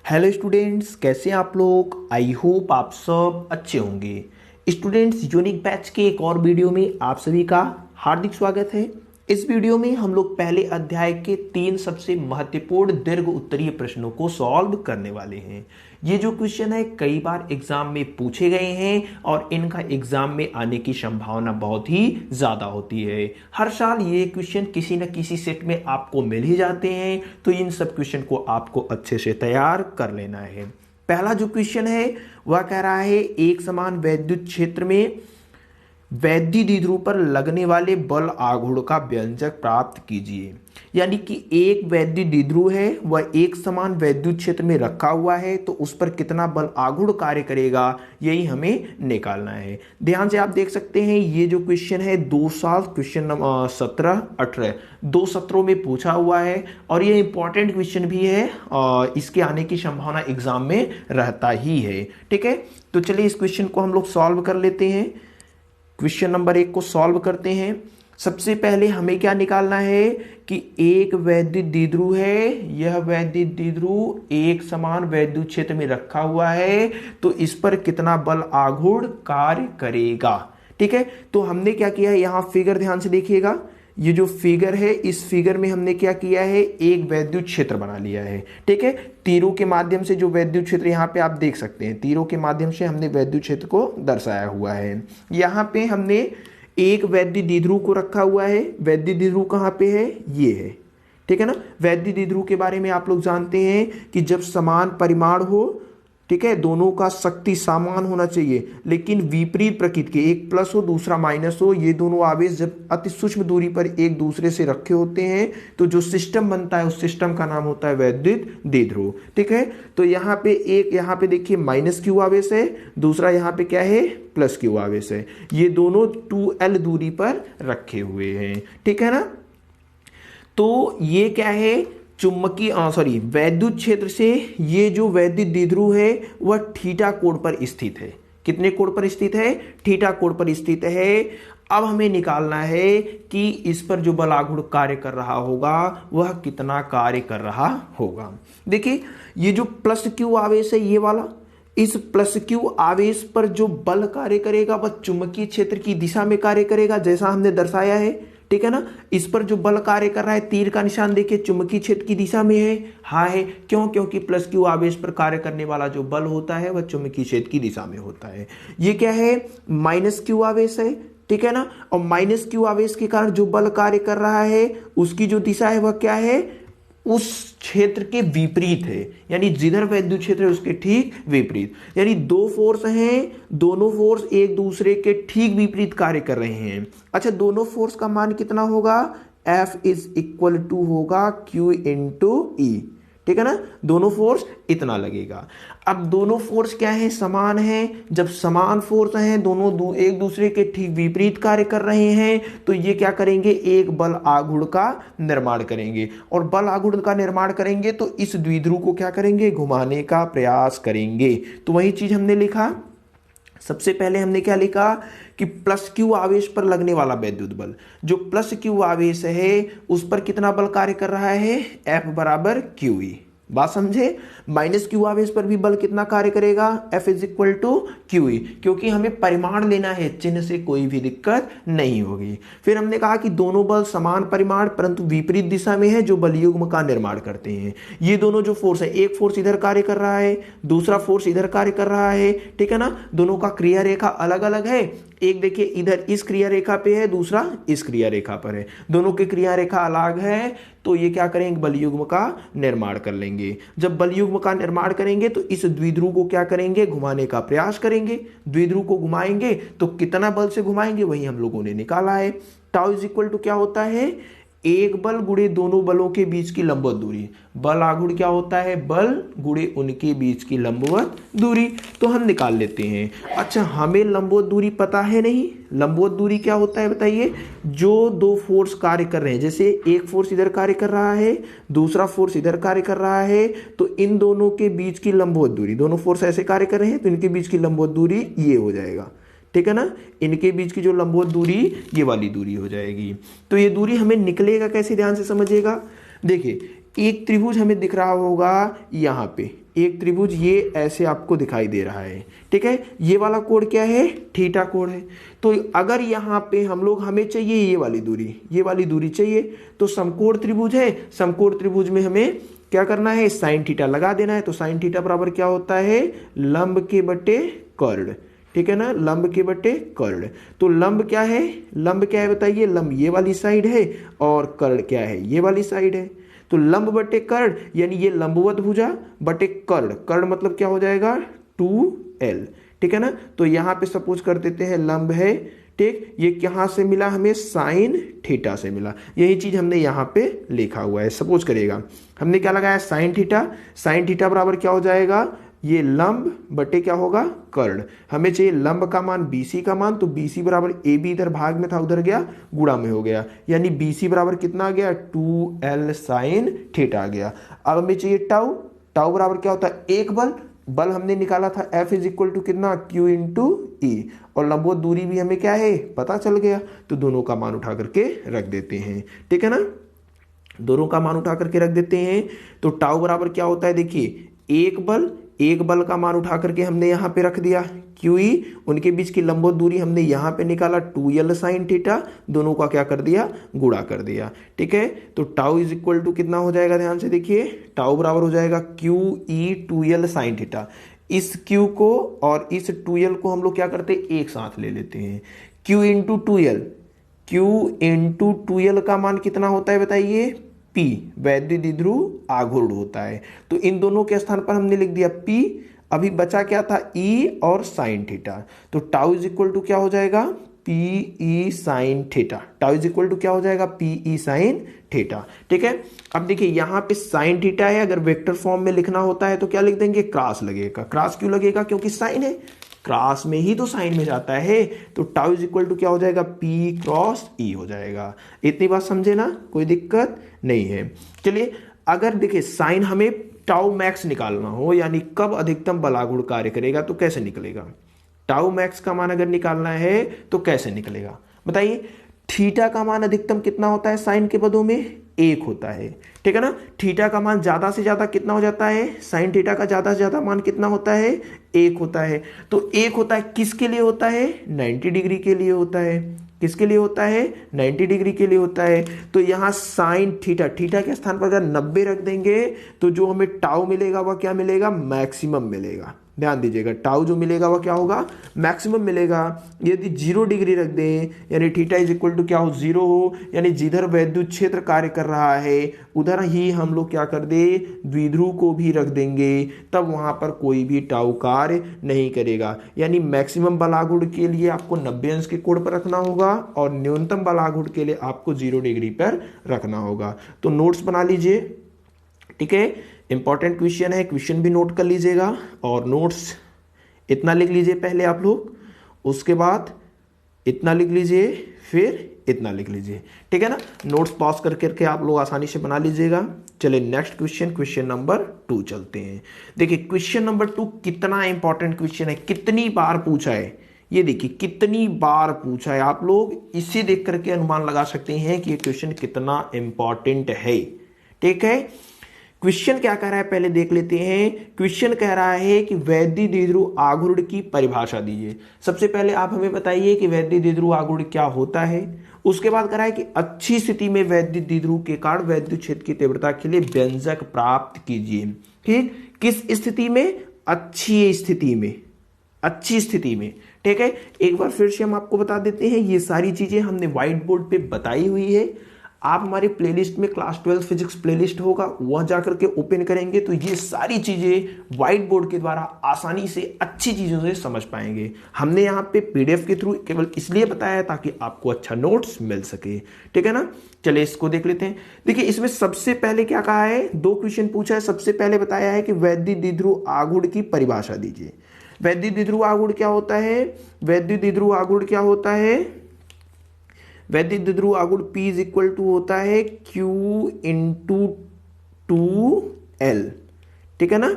Hello students, कैसे हैं आप लोग। आई होप आप सब अच्छे होंगे। स्टूडेंट्स, यूनिक बैच के एक और वीडियो में आप सभी का हार्दिक स्वागत है। इस वीडियो में हम लोग पहले अध्याय के 3 सबसे महत्वपूर्ण दीर्घ उत्तरीय प्रश्नों को सॉल्व करने वाले हैं। ये जो क्वेश्चन है कई बार एग्जाम में पूछे गए हैं और इनका एग्जाम में आने की संभावना बहुत ही ज्यादा होती है। हर साल ये क्वेश्चन किसी न किसी सेट में आपको मिल ही जाते हैं, तो इन सब क्वेश्चन को आपको अच्छे से तैयार कर लेना है। पहला जो क्वेश्चन है वह कह रहा है एक समान वैद्युत क्षेत्र में वैद्युत द्विध्रुव पर लगने वाले बल आघूर्ण का व्यंजक प्राप्त कीजिए। यानी कि एक वैद्युत द्विध्रुव है, वह एक समान वैद्युत क्षेत्र में रखा हुआ है, तो उस पर कितना बल आघूर्ण कार्य करेगा, यही हमें निकालना है। ध्यान से आप देख सकते हैं ये जो क्वेश्चन है 2 साल क्वेश्चन नंबर 17-18 2 सत्रों में पूछा हुआ है और ये इंपॉर्टेंट क्वेश्चन भी है और इसके आने की संभावना एग्जाम में रहता ही है। ठीक है, तो चलिए इस क्वेश्चन को हम लोग सॉल्व कर लेते हैं। क्वेश्चन नंबर 1 को सॉल्व करते हैं। सबसे पहले हमें क्या निकालना है कि एक वैद्युत द्विध्रुव है, यह वैद्युत द्विध्रुव एक समान वैद्युत क्षेत्र में रखा हुआ है, तो इस पर कितना बल आघूर्ण कार्य करेगा। ठीक है, तो हमने क्या किया है, यहां फिगर ध्यान से देखिएगा। ये जो फिगर है, इस फिगर में हमने क्या किया है, एक वैद्युत क्षेत्र बना लिया है। ठीक है, तीरों के माध्यम से जो वैद्युत क्षेत्र यहाँ पे आप देख सकते हैं, तीरों के माध्यम से हमने वैद्युत क्षेत्र को दर्शाया हुआ है। यहाँ पे हमने एक वैद्युत द्विध्रुव को रखा हुआ है। वैद्युत द्विध्रुव कहाँ पे है, ये है। ठीक है ना, वैद्युत द्विध्रुव के बारे में आप लोग जानते हैं कि जब समान परिमाण हो, ठीक है, दोनों का शक्ति समान होना चाहिए, लेकिन विपरीत प्रकृति के, एक प्लस हो दूसरा माइनस हो, ये दोनों आवेश जब अति सूक्ष्म दूरी पर एक दूसरे से रखे होते हैं तो जो सिस्टम बनता है उस सिस्टम का नाम होता है वैद्युत द्विध्रुव। ठीक है, तो यहाँ पे एक, यहाँ पे देखिए माइनस क्यू आवेश है, दूसरा यहाँ पे क्या है, प्लस क्यू आवेश है। ये दोनों 2L दूरी पर रखे हुए हैं। ठीक है ना, तो ये क्या है, चुंबकीय वैद्युत क्षेत्र से ये जो वैद्युत द्विध्रुव है वह थीटा कोण पर स्थित है। कितने कोण पर स्थित है, थीटा कोण पर स्थित है। अब हमें निकालना है कि इस पर जो बल आघूर्ण कार्य कर रहा होगा वह कितना कार्य कर रहा होगा। देखिए ये जो प्लस क्यू आवेश है, ये वाला, इस प्लस क्यू आवेश पर जो बल कार्य करेगा वह चुंबकीय क्षेत्र की दिशा में कार्य करेगा, जैसा हमने दर्शाया है। ठीक है ना, इस पर जो बल कार्य कर रहा है, तीर का निशान देखिए चुंबकीय क्षेत्र की दिशा में है। हाँ है, क्यों, क्योंकि प्लस क्यू आवेश पर कार्य करने वाला जो बल होता है वह चुंबकीय क्षेत्र की दिशा में होता है। ये क्या है, माइनस क्यू आवेश है। ठीक है ना, और माइनस क्यू आवेश के कारण जो बल कार्य कर रहा है उसकी जो दिशा है वह क्या है, उस क्षेत्र के विपरीत है। यानी जिधर वैद्युत क्षेत्र है उसके ठीक विपरीत। यानी दो फोर्स हैं, दोनों फोर्स एक दूसरे के ठीक विपरीत कार्य कर रहे हैं। अच्छा, दोनों फोर्स का मान कितना होगा, F इज इक्वल टू होगा Q इंटू E। ठीक है ना, दोनों फोर्स इतना लगेगा। अब दोनों फोर्स क्या है, समान है। जब समान फोर्स हैं, दोनों एक दूसरे के ठीक विपरीत कार्य कर रहे हैं, तो ये क्या करेंगे, एक बल आघूर्ण का निर्माण करेंगे। और बल आघूर्ण का निर्माण करेंगे तो इस द्विध्रुव को क्या करेंगे, घुमाने का प्रयास करेंगे। तो वही चीज हमने लिखा। सबसे पहले हमने क्या लिखा कि प्लस क्यू आवेश पर लगने वाला वैद्युत बल, जो प्लस क्यू आवेश है उस पर कितना बल कार्य कर रहा है, F बराबर QE। बात समझे, माइनस क्यू आवेश पर भी बल कितना कार्य करेगा, F is equal to QE, क्योंकि हमें परिमाण लेना है, चिन्ह से कोई भी दिक्कत नहीं होगी। फिर हमने कहा कि दोनों बल समान परिमाण परंतु विपरीत दिशा में है जो बल युग्म का निर्माण करते हैं। ये दोनों जो फोर्स है, एक फोर्स इधर कार्य कर रहा है, दूसरा फोर्स इधर कार्य कर रहा है। ठीक है ना, दोनों का क्रिया रेखा अलग अलग है। एक देखिए इधर इस क्रिया रेखा पे है, दूसरा इस क्रिया रेखा पर है, दोनों की क्रिया रेखा अलग है। तो ये क्या करेंगे, बल युग्म का निर्माण कर लेंगे। जब बल युग्म का निर्माण करेंगे तो इस द्विध्रुव को क्या करेंगे, घुमाने का प्रयास करेंगे। द्विध्रुव को घुमाएंगे तो कितना बल से घुमाएंगे वही हम लोगों ने निकाला है। टाउ इज इक्वल टू क्या होता है, एक बल गुणे दोनों बलों के बीच की लंबवत दूरी। बल आघूर्ण क्या होता है, बल गुणे उनके बीच की लंबवत दूरी। तो हम निकाल लेते हैं। अच्छा, हमें लंबवत दूरी पता है नहीं, लंबवत दूरी क्या होता है बताइए, जो दो फोर्स कार्य कर रहे हैं, जैसे एक फोर्स इधर कार्य कर रहा है, दूसरा फोर्स इधर कार्य कर रहा है, तो इन दोनों के बीच की लंबवत दूरी, दोनों फोर्स ऐसे कार्य कर रहे हैं तो इनके बीच की लंबवत दूरी ये हो जाएगा। ठीक है ना, इनके बीच की जो लंबवत दूरी ये वाली दूरी हो जाएगी। तो ये दूरी हमें निकलेगा कैसे, ध्यान से समझिएगा। देखिए एक त्रिभुज हमें दिख रहा होगा यहाँ पे, एक त्रिभुज ये ऐसे आपको दिखाई दे रहा है, ठीक है। ये वाला कोण क्या है, थीटा कोण है। तो अगर यहाँ पे हम लोग, हमें चाहिए ये वाली दूरी चाहिए, तो समकोण त्रिभुज है, समकोण त्रिभुज में हमें क्या करना है, साइन थीटा लगा देना है। तो साइन थीटा बराबर क्या होता है, लंब के बटे कर्ण, ठीक है ना, लंब के बटे कर्ण। तो लंब क्या है बताइए, लंब ये वाली साइड है और कर्ण क्या है, ये वाली साइड है। तो लंब बटे कर्ण यानी ये लंबवत भुजा बटे कर्ण, कर्ण मतलब क्या हो जाएगा 2l, ठीक है ना। तो यहाँ पे सपोज कर देते हैं लंब है, ठीक, ये कहाँ से मिला हमें, साइन थीटा से मिला। यही चीज हमने यहाँ पे लिखा हुआ है। सपोज करेगा हमने क्या लगाया, साइन थीटा बराबर क्या हो जाएगा, ये लंब बटे क्या होगा, कर्ण। हमें चाहिए लंब का मान, BC का मान, तो BC बराबर AB इधर भाग में था, उधर गया गुणा में हो गया, यानी BC बराबर कितना आ गया, 2l साइन थीटा आ गया। अब हमें चाहिए टाउ बराबर क्या होता है, एक बल हमने निकाला था F इज इक्वल टू कितना, Q इंटू E, और लंबवत दूरी भी हमें क्या है पता चल गया। तो दोनों का मान उठा करके रख देते हैं, ठीक है ना, दोनों का मान उठा करके रख देते हैं। तो टाउ बराबर क्या होता है, देखिए एक बल का मान उठा करके हमने यहाँ पे रख दिया, QE, उनके बीच की लंबवत दूरी हमने यहाँ पे निकाला 2l साइन थीटा, दोनों का क्या कर दिया, गुणा कर दिया, ठीक है। तो टाउ इज इक्वल टू कितना हो जाएगा, ध्यान से देखिए, टाउ बराबर हो जाएगा QE 2l साइन थीटा। इस Q को और इस 2l को हम लोग क्या करते हैं, एक साथ ले लेते हैं। Q इंटू 2l का मान कितना होता है बताइए, P, वैद्युत द्विध्रुव आघूर्ण होता है। तो इन दोनों के स्थान पर हमने लिख दिया P। अभी बचा क्या था, E और साइन थीटा। तो टाउ इज इक्वल टू क्या हो जाएगा, PE sine theta. Tau is equal to क्या हो जाएगा, PE साइन थीटा, ठीक है। अब देखिए यहाँ पे साइन थीटा है, अगर वेक्टर फॉर्म में लिखना होता है तो क्या लिख देंगे, क्रॉस लगेगा। क्रॉस क्यों लगेगा, क्योंकि साइन है, क्रॉस में ही तो साइन में जाता है। तो टाउ इज इक्वल टू क्या हो जाएगा, P क्रॉस E हो जाएगा। इतनी बात समझे ना, कोई दिक्कत नहीं है। चलिए अगर देखिए साइन हमें टाउ मैक्स निकालना हो, यानी कब अधिकतम बलागुण कार्य करेगा, तो कैसे निकलेगा, टाउ मैक्स का मान अगर निकालना है तो कैसे निकलेगा बताइए। थीटा का मान अधिकतम कितना होता है, साइन के पदों में 1 होता है, ठीक है ना। थीटा का मान ज्यादा से ज्यादा कितना हो जाता है, साइन थीटा का ज्यादा से ज्यादा मान कितना होता है, 1 होता है। तो 1 होता है, किसके लिए होता है, 90 डिग्री के लिए होता है। किसके लिए होता है, 90 डिग्री के लिए होता है। तो यहाँ साइन थीटा के स्थान पर अगर 90 रख देंगे तो जो हमें टाउ मिलेगा वह क्या मिलेगा, मैक्सिमम मिलेगा। ध्यान दीजिएगा, टाउ जो मिलेगा वह क्या होगा, मैक्सिमम मिलेगा। यदि 0 डिग्री रख दें, यानी थीटा इज इक्वल टू क्या हो, 0 हो, यानी जिधर वैद्युत क्षेत्र कार्य कर रहा है उधर ही हम लोग क्या कर दे, द्विध्रुव को भी रख देंगे, तब वहां पर कोई भी टाउ कार्य नहीं करेगा। यानी मैक्सिमम बलागुण के लिए आपको 90 अंश के कोण पर रखना होगा और न्यूनतम बलागुण के लिए आपको 0 डिग्री पर रखना होगा। तो नोट्स बना लीजिए, ठीक है, इंपॉर्टेंट क्वेश्चन है, क्वेश्चन भी नोट कर लीजिएगा और नोट्स इतना लिख लीजिए पहले आप लोग, उसके बाद इतना लिख लीजिए, फिर इतना लिख लीजिए, ठीक है ना। नोट्स पॉज करके आप लोग आसानी से बना लीजिएगा। चलिए नेक्स्ट क्वेश्चन नंबर 2 चलते हैं। देखिए क्वेश्चन नंबर 2 कितना इंपॉर्टेंट क्वेश्चन है, कितनी बार पूछा है, ये देखिए कितनी बार पूछा है। आप लोग इसे देख करके अनुमान लगा सकते हैं कि ये क्वेश्चन कितना इंपॉर्टेंट है, ठीक है। क्वेश्चन क्या कह रहा है पहले देख लेते हैं। क्वेश्चन कह रहा है कि वैद्युत द्विध्रुव आघूर्ण की परिभाषा दीजिए। सबसे पहले आप हमें बताइए कि वैद्युत द्विध्रुव आघूर्ण क्या होता है। उसके बाद कह रहा है कि अच्छी स्थिति में वैद्युत द्विध्रुव के कारण वैद्युत क्षेत्र की तीव्रता के लिए व्यंजक प्राप्त कीजिए। ठीक, किस स्थिति में, अच्छी स्थिति में, अच्छी स्थिति में, ठीक है। एक बार फिर से हम आपको बता देते हैं, ये सारी चीजें हमने व्हाइट बोर्ड पे बताई हुई है। आप हमारी प्लेलिस्ट में क्लास 12 फिजिक्स प्लेलिस्ट होगा, वह जाकर के ओपन करेंगे तो ये सारी चीजें व्हाइट बोर्ड के द्वारा आसानी से अच्छी चीजों से समझ पाएंगे। हमने यहाँ पे पीडीएफ के थ्रू केवल इसलिए बताया ताकि आपको अच्छा नोट्स मिल सके, ठीक है ना। चलिए इसको देख लेते हैं। देखिए इसमें सबसे पहले क्या कहा है, 2 क्वेश्चन पूछा है। सबसे पहले बताया है कि वैद्युत द्विध्रुव आघूर्ण की परिभाषा दीजिए। वैद्युत द्विध्रुव आघूर्ण क्या होता है, वैद्युत द्विध्रुव आघूर्ण क्या होता है, वैद्युत द्विध्रुव आघूर्ण P इज इक्वल टू होता है Q इंटू 2L, ठीक है ना।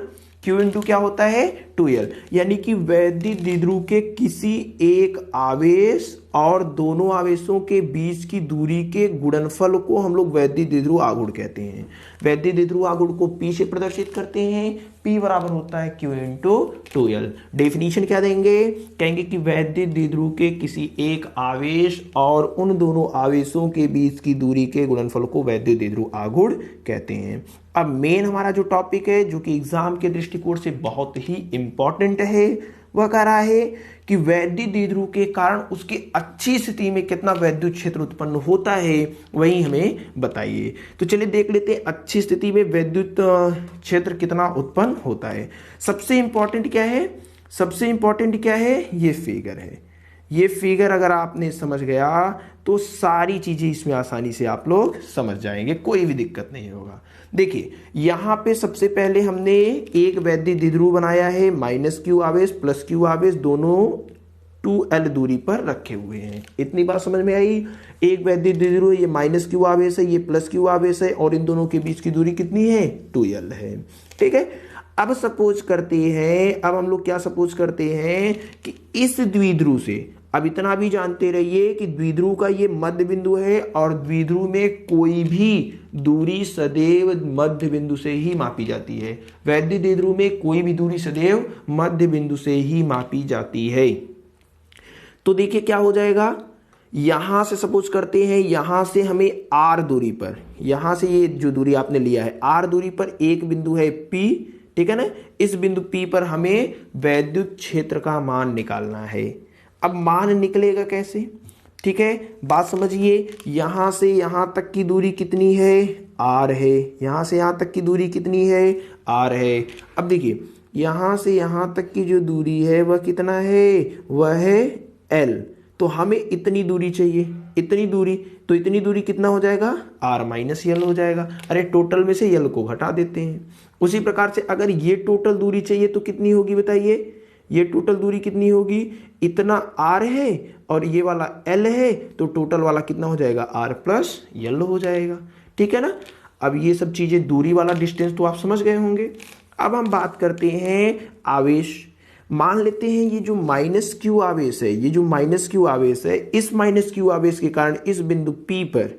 Q इंटू क्या होता है 12, यानी कि वैद्युत द्विध्रुव के किसी एक आवेश और दोनों आवेशों के बीच की दूरी के गुणनफल को हम लोग वैद्युत द्विध्रुव आघूर्ण कहते हैं। वैद्युत द्विध्रुव आघूर्ण को P से प्रदर्शित करते हैं। P बराबर होता है Q इंटू 2L। डेफिनेशन क्या देंगे, कहेंगे कि वैद्युत द्विध्रुव के किसी एक आवेश और उन दोनों आवेशों के बीच की दूरी के गुणनफल को वैद्युत द्विध्रुव आघूर्ण कहते हैं। अब मेन हमारा जो टॉपिक है, जो कि एग्जाम के दृष्टिकोण से बहुत ही इंपॉर्टेंट है, वह कह रहा है कि वैद्युत द्विध्रुव के कारण उसकी अच्छी स्थिति में कितना वैद्युत क्षेत्र उत्पन्न होता है, वही हमें बताइए। तो चलिए देख लेते हैं अच्छी स्थिति में वैद्युत क्षेत्र कितना उत्पन्न होता है। सबसे इंपॉर्टेंट क्या है, सबसे इंपॉर्टेंट क्या है, ये फिगर है। ये फिगर अगर आपने समझ गया तो सारी चीजें इसमें आसानी से आप लोग समझ जाएंगे, कोई भी दिक्कत नहीं होगा। देखिए यहां पे सबसे पहले हमने एक वैद्युत द्विध्रुव बनाया है, -q आवेश +q आवेश दोनों 2L दूरी पर रखे हुए हैं। इतनी बात समझ में आई। एक वैद्युत द्विध्रुव, ये -q आवेश है, ये +q आवेश है, और इन दोनों के बीच की दूरी कितनी है, 2L है। ठीक है, अब सपोज करते हैं, अब हम लोग क्या सपोज करते हैं कि इस द्विध्रुव से, अब इतना भी जानते रहिए कि द्विध्रुव का ये मध्य बिंदु है और द्विध्रुव में कोई भी दूरी सदैव मध्य बिंदु से ही मापी जाती है। वैद्युत द्विध्रुव में कोई भी दूरी सदैव मध्य बिंदु से ही मापी जाती है। तो देखिए क्या हो जाएगा, यहां से सपोज करते हैं, यहां से हमें R दूरी पर, यहां से ये जो दूरी आपने लिया है R दूरी पर एक बिंदु है P, ठीक है ना। इस बिंदु P पर हमें वैद्युत क्षेत्र का मान निकालना है। अब मान निकलेगा कैसे, ठीक है, बात समझिए। यहां से यहां तक की दूरी कितनी है, R है। यहां से यहां तक की दूरी कितनी है, R है। अब देखिए यहां से यहां तक की जो दूरी है वह कितना है, वह है L। तो हमें इतनी दूरी चाहिए, इतनी दूरी, तो इतनी दूरी कितना हो जाएगा, R माइनस L हो जाएगा। अरे टोटल में से L को घटा देते हैं। उसी प्रकार से अगर ये टोटल दूरी चाहिए तो कितनी होगी बताइए, ये टोटल दूरी कितनी होगी, इतना R है और ये वाला L है, तो टोटल वाला कितना हो जाएगा, R प्लस L हो जाएगा। ठीक है ना। अब ये सब चीजें दूरी वाला डिस्टेंस तो आप समझ गए होंगे। अब हम बात करते हैं आवेश। मान लेते हैं ये जो -q आवेश है, ये जो -q आवेश है, इस -q आवेश के कारण इस बिंदु P पर,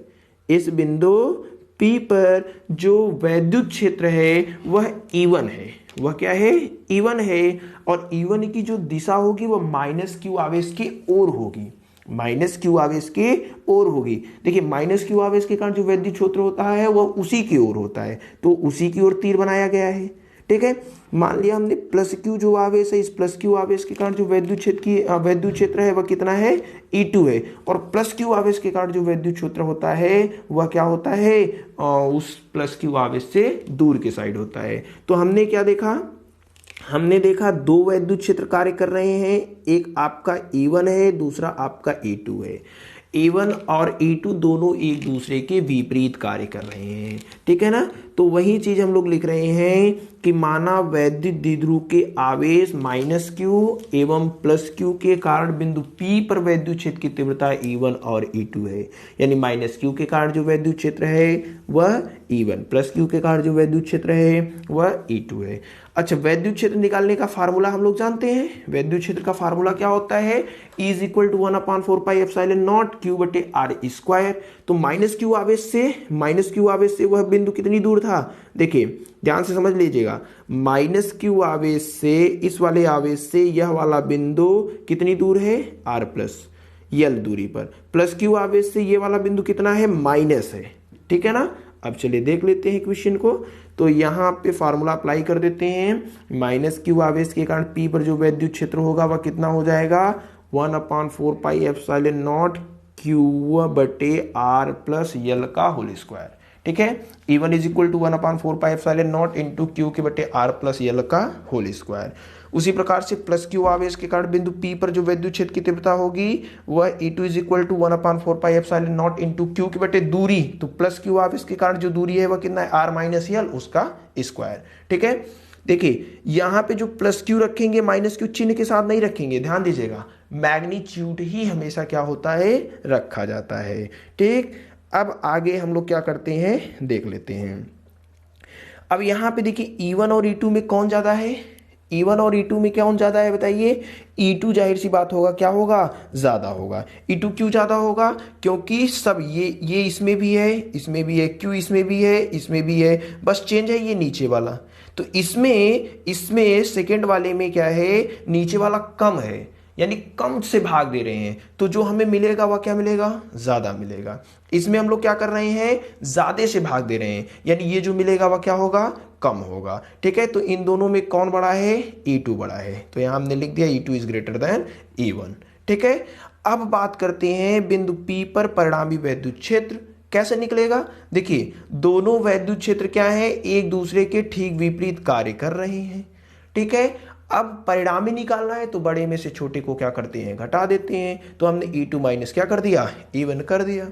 इस बिंदु P पर जो वैद्युत क्षेत्र है वह E1 है। वह क्या है, E1 है। और E1 की जो दिशा होगी वह -q आवेश की ओर होगी, -q आवेश के ओर होगी। देखिए -q आवेश के कारण जो वैद्युत क्षेत्र होता है वह उसी की ओर होता है, तो उसी की ओर तीर बनाया गया है। ठीक है, मान लिया हमने +q जो आवेश है, इस +q आवेश के कारण जो वैद्युत क्षेत्र है वह कितना है, E2 है। और +q आवेश के कारण जो वैद्युत क्षेत्र होता है वह क्या होता है, उस +q आवेश से दूर के साइड होता है। तो हमने क्या देखा, हमने देखा दो वैद्युत क्षेत्र कार्य कर रहे हैं, एक आपका E1 है, दूसरा आपका E2 है। E1 और E2 दोनों एक दूसरे के विपरीत कार्य कर रहे हैं। ठीक है ना। तो वही चीज हम लोग लिख रहे हैं कि माना वैद्युत द्विध्रुव के आवेश -q एवं +q के कारण बिंदु P पर वैद्युत क्षेत्र की तीव्रता E1 और E2 है। यानी -q के कारण जो वैद्युत क्षेत्र है वह E1, +q के कारण जो वैद्युत क्षेत्र है वह E2 है। अच्छा, वैद्युत क्षेत्र निकालने का फार्मूला हम लोग जानते हैं। वैद्युत क्षेत्र का फार्मूला क्या होता है, E = 1/4πε0 Q/r²। तो -q आवेश से वह बिंदु कितनी दूर था, देखिए ध्यान से समझ लीजिएगा, -q आवेश से, इस वाले आवेश से यह वाला बिंदु कितनी दूर है, R प्लस L दूरी पर। +q आवेश से ये वाला बिंदु कितना है, माइनस है। ठीक है ना। अब चलिए देख लेते हैं क्वेश्चन को। तो यहाँ पे फार्मूला अप्लाई कर देते हैं। -q आवेश के कारण P पर जो वैद्युत क्षेत्र होगा वह कितना हो जाएगा, 1/4πε0 Q/r प्लस L का होल स्क्वायर। ठीक है, E1 = 1/4πε0 into Q/r plus L का होल स्क्वायर। उसी प्रकार से +q आवेश के कारण बिंदु P पर जो वैद्युत क्षेत्र की तीव्रता होगी वह E2 = 1/4πε0 इंटू Q दूरी, तो +q आवेश के कारण जो दूरी है वह कितना है, R माइनस L, उसका स्क्वायर। ठीक है, देखिए यहाँ पे जो +q रखेंगे -q चिन्ह के साथ नहीं रखेंगे, ध्यान दीजिएगा, मैग्नीट्यूड ही हमेशा क्या होता है, रखा जाता है। ठीक, अब आगे हम लोग क्या करते हैं देख लेते हैं। अब यहाँ पे देखिए E1 और E2 में कौन ज्यादा है, E1 और E2 में कौन ज्यादा है बताइए? E2 जाहिर सी बात होगा क्या होगा? ज्यादा होगा। E2 क्यों ज्यादा होगा? क्योंकि सब ये इसमें भी है, इसमें भी है, Q इसमें भी है, इसमें भी है, बस चेंज है ये नीचे वाला। तो इसमें सेकंड वाले में क्या है? नीचे वाला कम है, यानी कम से भाग दे रहे हैं, तो जो हमें मिलेगा वह क्या मिलेगा? ज्यादा मिलेगा। इसमें हम लोग क्या कर रहे हैं? ज्यादा से भाग दे रहे हैं, यानी ये जो मिलेगा वह क्या होगा? कम होगा। ठीक है, तो इन दोनों में कौन बड़ा है? E2 बड़ा है। तो यहां हमने लिख दिया E2 is greater than E1। ठीक है, अब बात करते हैं बिंदु P पर परिणामी वैद्युत क्षेत्र कैसे निकलेगा। देखिए, दोनों वैद्युत क्षेत्र क्या है? एक दूसरे के ठीक विपरीत कार्य कर रहे हैं। ठीक है, अब परिणामी निकालना है तो बड़े में से छोटे को क्या करते हैं? घटा देते हैं। तो हमने E2 माइनस क्या कर दिया? E1 कर दिया।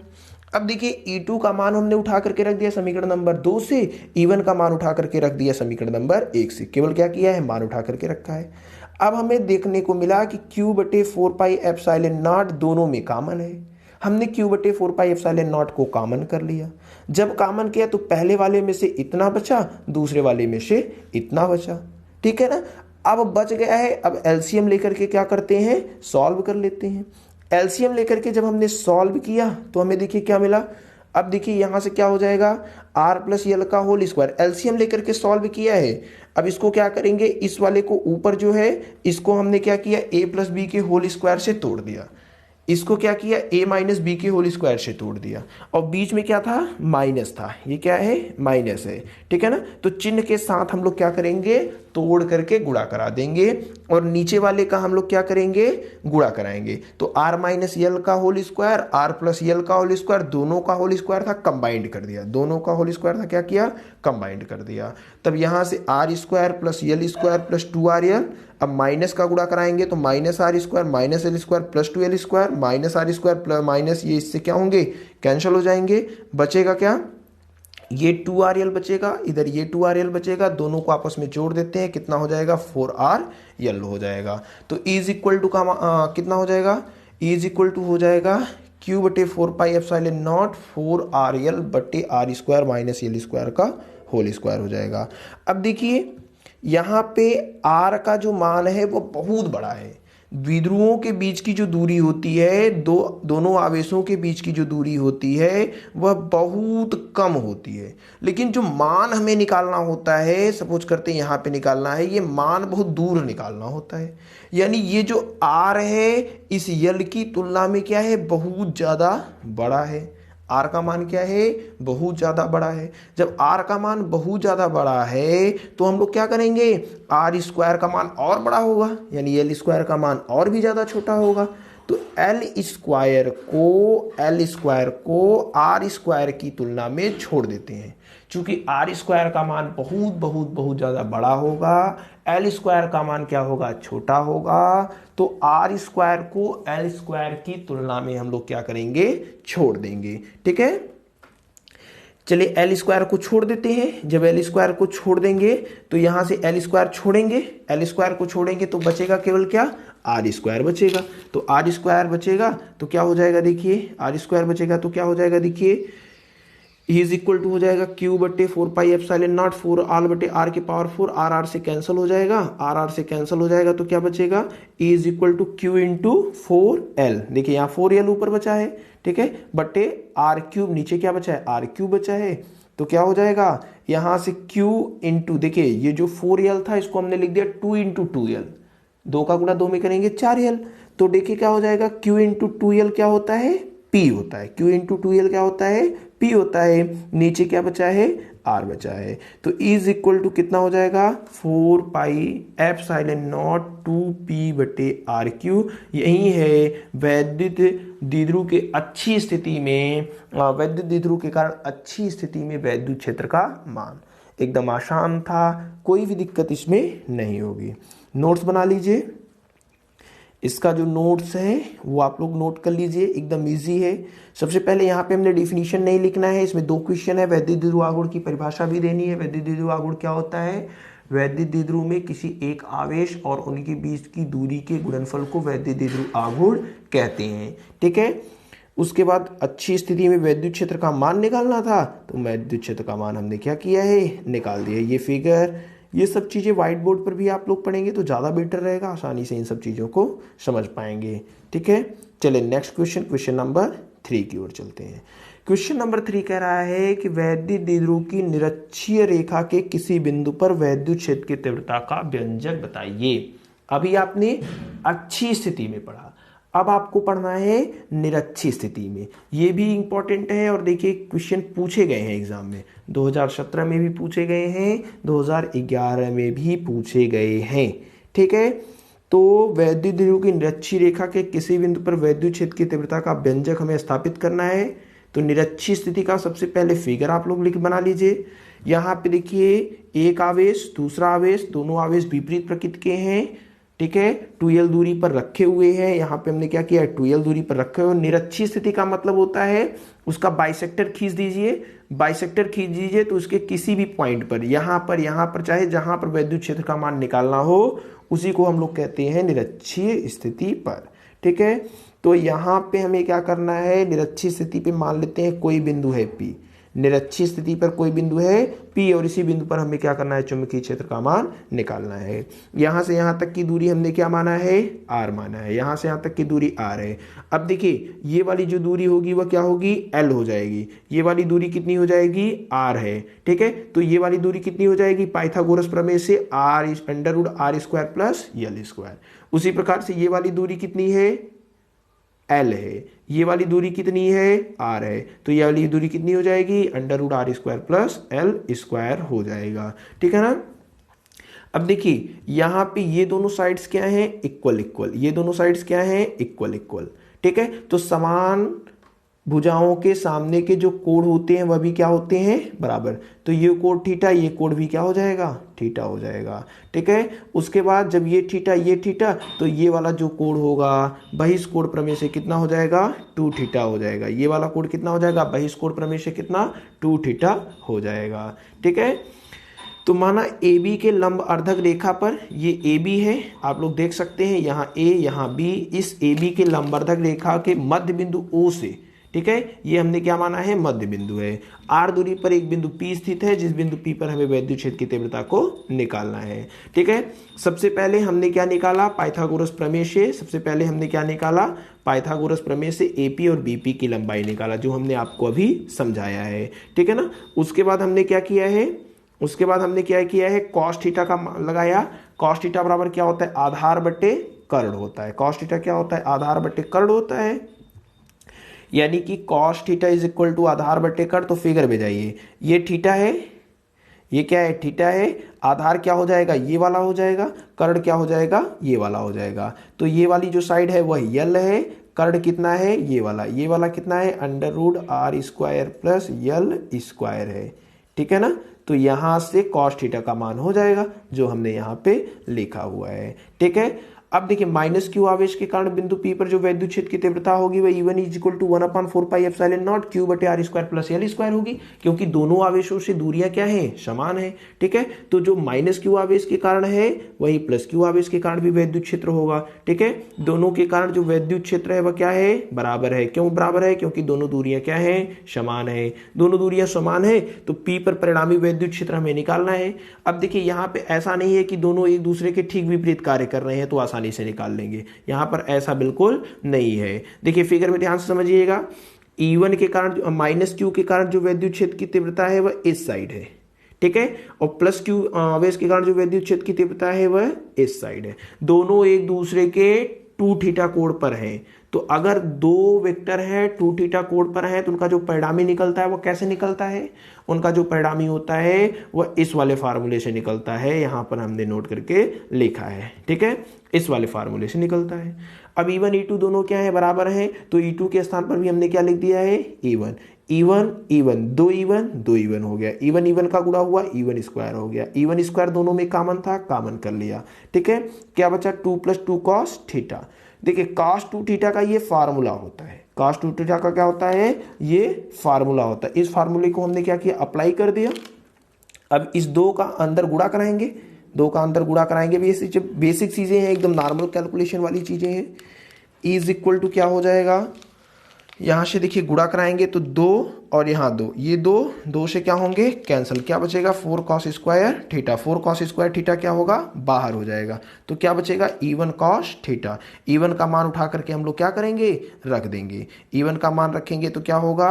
अब देखिए, E2 का मान हमने उठा करके रख दिया समीकरण नंबर 2 से, E1 का मान उठा करके रख दिया समीकरण नंबर 1 से। केवल क्या किया है? मान उठा करके रखा है। अब हमें देखने को मिला कि Q बटे 4πε0 दोनों में कॉमन है। हमने Q बटे 4πε0 को कॉमन कर लिया। जब कॉमन किया तो पहले वाले में से इतना बचा, दूसरे वाले में से इतना बचा। ठीक है ना, अब बच गया है। अब एलसीएम लेकर के क्या करते हैं? सॉल्व कर लेते हैं। एलसीएम लेकर के जब हमने सॉल्व किया तो हमें देखिए क्या मिला। अब देखिए यहां से क्या हो जाएगा? आर प्लस यल का होल स्क्वायर। एलसीएम लेकर के सॉल्व किया है। अब इसको क्या करेंगे? इस वाले को ऊपर जो है इसको हमने क्या किया? ए प्लस बी के होल स्क्वायर से तोड़ दिया। इसको क्या किया? a माइनस बी के होल स्क्वायर से तोड़ दिया। और बीच में क्या था? माइनस था। ये क्या है? माइनस है। ठीक है ना, तो चिन्ह के साथ हम लोग क्या करेंगे? तोड़ करके गुणा करा देंगे, और नीचे वाले का हम लोग क्या करेंगे? गुणा कराएंगे। तो r माइनस यल का whole square, r plus l का होल स्क्वायर, दोनों का होल स्क्वायर था, कंबाइंड कर दिया। दोनों का होल स्क्वायर था, क्या किया? कंबाइंड कर दिया। तब यहां से r square plus l square plus 2rl। अब माइनस का गुणा कराएंगे तो minus r square minus l square plus 2l square minus r square plus minus, ये इससे क्या होंगे? कैंसिल हो जाएंगे। बचेगा क्या? ये 2rl बचेगा, इधर ये 2rl बचेगा। दोनों को आपस में जोड़ देते हैं, कितना हो जाएगा? 4rl हो जाएगा। तो इज इक्वल टू का कितना हो जाएगा? इज इक्वल टू हो जाएगा Q बटे 4πε0 4rl बटे are square minus l square का होल स्क्वायर हो जाएगा। अब देखिए यहाँ पे r का जो मान है वो बहुत बड़ा है। द्विध्रुवों के बीच की जो दूरी होती है, दोनों आवेशों के बीच की जो दूरी होती है वह बहुत कम होती है, लेकिन जो मान हमें निकालना होता है, सपोज करते हैं यहाँ पे निकालना है, ये मान बहुत दूर निकालना होता है। यानी ये जो r है इस यल की तुलना में क्या है? बहुत ज़्यादा बड़ा है। r का मान क्या है? बहुत ज़्यादा बड़ा है। जब r का मान बहुत ज़्यादा बड़ा है तो हम लोग क्या करेंगे? r स्क्वायर का मान और बड़ा होगा, यानी एल स्क्वायर का मान और भी ज़्यादा छोटा होगा। तो एल स्क्वायर को r स्क्वायर की तुलना में छोड़ देते हैं। चूंकि r स्क्वायर का मान बहुत बहुत बहुत ज़्यादा बड़ा होगा, एल स्क्वायर का मान क्या होगा? छोटा होगा। तो r स्क्वायर को एल स्क्वायर की तुलना में हम लोग क्या करेंगे? छोड़ देंगे। ठीक है, चलिए एल स्क्वायर को छोड़ देते हैं। जब एल स्क्वायर को छोड़ देंगे तो यहां से एल स्क्वायर छोड़ेंगे, एल स्क्वायर को छोड़ेंगे तो बचेगा केवल क्या? आर स्क्वायर बचेगा। तो आर स्क्वायर बचेगा तो क्या हो जाएगा? देखिए आर स्क्वायर बचेगा तो क्या हो जाएगा? देखिए इज इक्वल टू हो जाएगा Q बटे 4πε0 4r बटे r के पावर 4, r से कैंसिल हो जाएगा, r से कैंसिल हो जाएगा तो क्या बचेगा? Is equal to Q into 4l। देखिए यहाँ 4l ऊपर बचा है, ठीक है, बटे r क्यूब, नीचे क्या बचा है? r क्यूब बचा है। तो क्या हो जाएगा? यहाँ से Q इंटू, देखिए ये जो 4l था इसको हमने लिख दिया 2 इंटू 2l, 2 का गुणा 2 में करेंगे 4l। तो देखिए क्या हो जाएगा? Q इंटू 2l क्या होता है? P होता है। Q इंटू 2l क्या होता है? P होता है। नीचे क्या बचा है? R बचा है। तो इज इक्वल टू कितना हो जाएगा? 4πε0 2p बटे आर क्यू। यही है वैद्युत द्विध्रुव के अच्छी स्थिति में, वैद्युत द्विध्रुव के कारण अच्छी स्थिति में वैद्युत क्षेत्र का मान। एकदम आसान था, कोई भी दिक्कत इसमें नहीं होगी। नोट्स बना लीजिए। इसका जो नोट्स है वो आप लोग नोट कर लीजिए, एकदम इजी है। सबसे पहले यहाँ पे हमने डिफिनीशन नहीं लिखना है, इसमें 2 क्वेश्चन है। वैद्युत द्विध्रुव आघूर्ण की परिभाषा भी देनी है। वैद्युत द्विध्रुव आघूर्ण क्या होता है? वैद्युत द्विध्रुव में किसी एक आवेश और उनके बीच की दूरी के गुणनफल को वैद्युत द्विध्रुव आघूर्ण कहते हैं। ठीक है, उसके बाद अच्छी स्थिति में वैद्युत क्षेत्र का मान निकालना था, तो वैद्युत क्षेत्र का मान हमने क्या किया है? निकाल दिया। ये फिगर ये सब चीज़ें व्हाइट बोर्ड पर भी आप लोग पढ़ेंगे तो ज़्यादा बेटर रहेगा, आसानी से इन सब चीज़ों को समझ पाएंगे। ठीक है, चलिए नेक्स्ट क्वेश्चन नंबर 3 की ओर चलते हैं। क्वेश्चन नंबर 3 कह रहा है कि वैद्युत द्विध्रुव की निरक्षीय रेखा के किसी बिंदु पर वैद्युत क्षेत्र की तीव्रता का व्यंजक बताइए। अभी आपने अच्छी स्थिति में पढ़ा, अब आपको पढ़ना है निरक्षीय स्थिति में। ये भी इंपॉर्टेंट है और देखिए क्वेश्चन पूछे गए हैं एग्जाम में, 2017 में भी पूछे गए हैं, 2011 में भी पूछे गए हैं। ठीक है, तो वैद्युत द्विध्रुव की निरक्षीय रेखा के किसी बिंदु पर वैद्युत क्षेत्र की तीव्रता का व्यंजक हमें स्थापित करना है। तो निरक्षीय स्थिति का सबसे पहले फिगर आप लोग लिख बना लीजिए। यहाँ पे देखिए एक आवेश दूसरा आवेश, दोनों आवेश विपरीत प्रकृति के हैं। ठीक है, 2l दूरी पर रखे हुए हैं। यहाँ पे हमने क्या किया है, 2l दूरी पर रखे हुए। निरक्षीय स्थिति का मतलब होता है उसका बाइसेक्टर खींच दीजिए, बाइसेक्टर खींच दीजिए तो उसके किसी भी पॉइंट पर, यहाँ पर चाहे जहां पर वैद्युत क्षेत्र का मान निकालना हो उसी को हम लोग कहते हैं निरक्षीय स्थिति पर। ठीक है, तो यहाँ पे हमें क्या करना है, निरक्षीय स्थिति पे मान लेते हैं कोई बिंदु है P, निरक्षीय स्थिति पर कोई बिंदु है P और इसी बिंदु पर हमें क्या करना है, चुंबकीय क्षेत्र का मान निकालना है। यहां से यहां तक की दूरी हमने क्या माना है, R माना है, यहां से यहां तक की दूरी R है। अब देखिए ये वाली जो दूरी होगी वह क्या होगी, L हो जाएगी। ये वाली दूरी कितनी हो जाएगी, R है। ठीक है, तो ये वाली दूरी कितनी हो जाएगी, पाइथागोरस प्रमेय से R√R² प्लस L²। उसी प्रकार से ये वाली दूरी कितनी है, L है, ये वाली दूरी कितनी है, R है, तो ये वाली दूरी कितनी हो जाएगी, √R² प्लस L² हो जाएगा। ठीक है ना। अब देखिए यहाँ पे ये दोनों साइड्स क्या हैं, इक्वल इक्वल, ये दोनों साइड्स क्या हैं, इक्वल इक्वल। ठीक है, तो समान भुजाओं के सामने के जो कोण होते हैं वह भी क्या होते हैं, बराबर। तो ये कोण थीटा, ये कोण भी क्या हो जाएगा, थीटा हो जाएगा। ठीक है, उसके बाद जब ये थीटा तो ये वाला जो कोण होगा बहिष्कोण प्रमेय से कितना हो जाएगा, 2 थीटा हो जाएगा। ये वाला कोण कितना हो जाएगा, बहिष्कोण प्रमेय से कितना, 2 थीटा हो जाएगा। ठीक है, तो माना AB के लंब अर्धक रेखा पर, ये AB है, आप लोग देख सकते हैं यहाँ A यहाँ B, इस AB के लंब अर्धक रेखा के मध्य बिंदु O से, ठीक है, ये हमने क्या माना है, मध्य बिंदु है। R दूरी पर एक बिंदु P स्थित है, जिस बिंदु P पर हमें वैद्युत क्षेत्र की तीव्रता को निकालना है। ठीक है, सबसे पहले हमने क्या निकाला, पाइथागोरस प्रमेय से, सबसे पहले हमने क्या निकाला, पाइथागोरस प्रमेय से AP और BP की लंबाई निकाला, जो हमने आपको अभी समझाया है। ठीक है ना। उसके बाद हमने क्या किया है, उसके बाद हमने क्या किया है, cos थीटा का लगाया। cos थीटा बराबर क्या होता है, आधार बटे कर्ण होता है। cos थीटा क्या होता है, आधार बटे कर्ण होता है, यानी कि cos theta is equal to आधार बटे कर्ण। तो फिगर में जाइए, ये थीटा है, ये क्या है, थीटा है, आधार क्या हो जाएगा, ये वाला हो जाएगा, कर्ण क्या हो जाएगा, ये वाला हो जाएगा। तो ये वाली जो साइड है वह L है, कर्ण कितना है, ये वाला कितना है, √R² प्लस L² है। ठीक है ना। तो यहां से cos थीटा का मान हो जाएगा जो हमने यहाँ पे लिखा हुआ है। ठीक है, अब देखिए -q आवेश के कारण बिंदु P पर जो वैद्युत क्षेत्र की तीव्रता होगी वह E1 = 1/4πε0 q बटे R² प्लस L² होगी, क्योंकि दोनों आवेशों से दूरियां क्या है, समान है। ठीक है, तो जो -q आवेश के कारण है वही +q आवेश के कारण भी वैद्युत क्षेत्र होगा। ठीक है, दोनों के कारण जो वैद्युत क्षेत्र है वह क्या है, बराबर है। क्यों बराबर है, क्योंकि दोनों दूरियां क्या है, समान है। दोनों दूरियां समान है तो P पर परिणामी वैद्युत क्षेत्र हमें निकालना है। अब देखिए यहाँ पे ऐसा नहीं है कि दोनों एक दूसरे के ठीक विपरीत कार्य कर रहे हैं तो आसानी से निकाल लेंगे, यहां पर ऐसा बिल्कुल नहीं है। देखिए फिगर में ध्यान से समझिएगा, E1 के कारण, -q के कारण जो वैद्युत क्षेत्र की तीव्रता है वह इस साइड है। ठीक है, और +q आवेश के कारण जो वैद्युत क्षेत्र की तीव्रता है वह इस साइड है। दोनों एक दूसरे के 2 थीटा कोण पर हैं। तो अगर दो वेक्टर हैं 2 थीटा कोण पर हैं तो उनका जो परिणामी निकलता है वो कैसे निकलता है, उनका जो परिणामी होता है वह इस वाले फार्मूले से निकलता है। यहां पर हमने नोट करके लिखा है। ठीक है, इस वाले फार्मूले से निकलता है। अब E1 E2 दोनों क्या है, बराबर है, तो E2 के स्थान पर भी हमने क्या लिख दिया है, E1 2 E1 हो गया, E1 का गुणा हुआ E1² हो गया, E1² दोनों में कॉमन था, कॉमन कर लिया। ठीक है, क्या बचा, 2 + 2 cos थीटा। देखिए cos 2 थीटा का ये फार्मूला होता है, cos 2 थीटा का क्या होता है, ये फार्मूला होता है। इस फार्मूले को हमने क्या किया, अप्लाई कर दिया। अब इस 2 का अंदर गुणा कराएंगे, 2 का अंदर गुणा कराएंगे। बेसिक चीजें हैं, एकदम नॉर्मल कैलकुलेशन वाली चीजें हैं। E = क्या हो जाएगा, यहाँ से देखिए गुणा कराएंगे तो 2 और यहाँ 2, ये 2 से क्या होंगे कैंसिल, क्या बचेगा 4 cos square theta, 4 cos square theta क्या होगा बाहर हो जाएगा, तो क्या बचेगा E1 cos थीटा। E1 का मान उठा करके हम लोग क्या करेंगे रख देंगे, E1 का मान रखेंगे तो क्या होगा,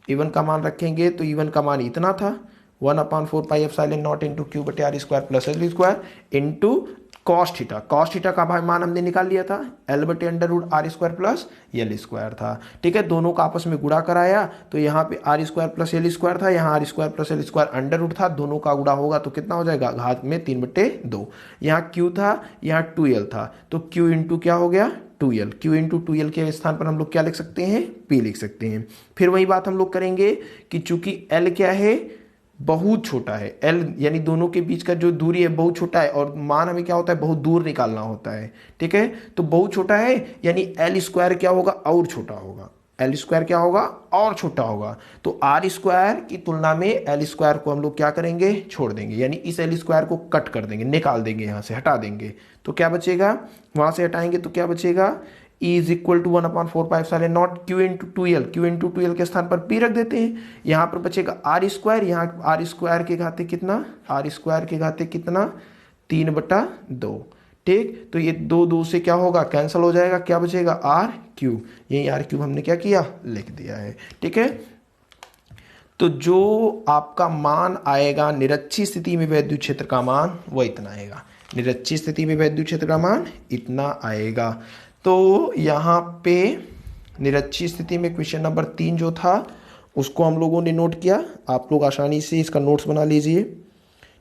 E1 का मान रखेंगे तो E1 का मान इतना था 1/4 pi epsilon naught into Q बटे are square plus L square into cos theta. Cos theta का भाई मान हमने निकाल लिया था एल बटे under root R square plus L square था। ठीक है, दोनों का आपस में गुणा कराया तो यहाँ पे r square plus L square था, यहाँ r square plus L square under root था, दोनों का गुणा होगा तो कितना हो जाएगा घात में 3/2। यहाँ क्यू था, यहाँ 2l था, तो क्यू इंटू क्या हो गया 2l, क्यू इंटू 2l के स्थान पर हम लोग क्या लिख सकते हैं p लिख सकते हैं। फिर वही बात हम लोग करेंगे कि चूंकि l क्या है बहुत छोटा है, l यानी दोनों के बीच का जो दूरी है बहुत छोटा है और मान हमें क्या होता है बहुत दूर निकालना होता है। ठीक है, तो बहुत छोटा है यानी एल स्क्वायर क्या होगा और छोटा होगा, एल स्क्वायर क्या होगा और छोटा होगा, तो आर स्क्वायर की तुलना में एल स्क्वायर को हम लोग क्या करेंगे छोड़ देंगे, यानी इस एल स्क्वायर को कट कर देंगे, निकाल देंगे, यहाँ से हटा देंगे, तो क्या बचेगा वहां से हटाएंगे तो क्या बचेगा E is equal to 1/4 pi epsilon naught q into 2l, q into 2l के स्थान पर p रख देते हैं, यहाँ पर बचेगा आर स्क्वायर, यहाँ आर स्क्वायर के घाते कितना, आर स्क्वायर के घाते कितना 3/2। ठीक, तो ये 2 से क्या होगा कैंसिल हो जाएगा, क्या बचेगा आर क्यूब, यही आर क्यूब हमने क्या किया लिख दिया है। ठीक है, तो जो आपका मान आएगा निरक्षी स्थिति में वैद्युत क्षेत्र का मान वो इतना आएगा, निरक्षी स्थिति में वैद्युत क्षेत्र का मान इतना आएगा। तो यहाँ पे निरक्षी स्थिति में क्वेश्चन नंबर 3 जो था उसको हम लोगों ने नोट किया, आप लोग आसानी से इसका नोट्स बना लीजिए।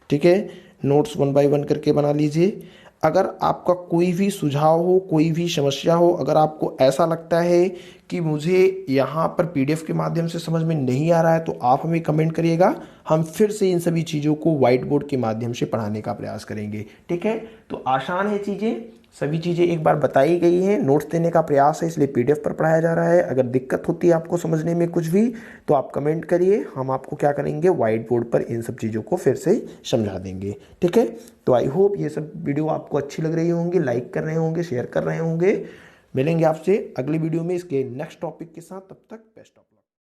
ठीक है, नोट्स 1 बाय 1 करके बना लीजिए। अगर आपका कोई भी सुझाव हो, कोई भी समस्या हो, अगर आपको ऐसा लगता है कि मुझे यहाँ पर पीडीएफ के माध्यम से समझ में नहीं आ रहा है तो आप हमें कमेंट करिएगा, हम फिर से इन सभी चीज़ों को व्हाइट बोर्ड के माध्यम से पढ़ाने का प्रयास करेंगे। ठीक है, तो आसान है चीज़ें, सभी चीज़ें एक बार बताई गई हैं, नोट्स देने का प्रयास है इसलिए पीडीएफ पर पढ़ाया जा रहा है। अगर दिक्कत होती है आपको समझने में कुछ भी तो आप कमेंट करिए, हम आपको क्या करेंगे व्हाइट बोर्ड पर इन सब चीज़ों को फिर से समझा देंगे। ठीक है, तो आई होप ये सब वीडियो आपको अच्छी लग रही होंगी, लाइक कर रहे होंगे, शेयर कर रहे होंगे। मिलेंगे आपसे अगली वीडियो में इसके नेक्स्ट टॉपिक के साथ, तब तक बेस्ट ऑफ लक।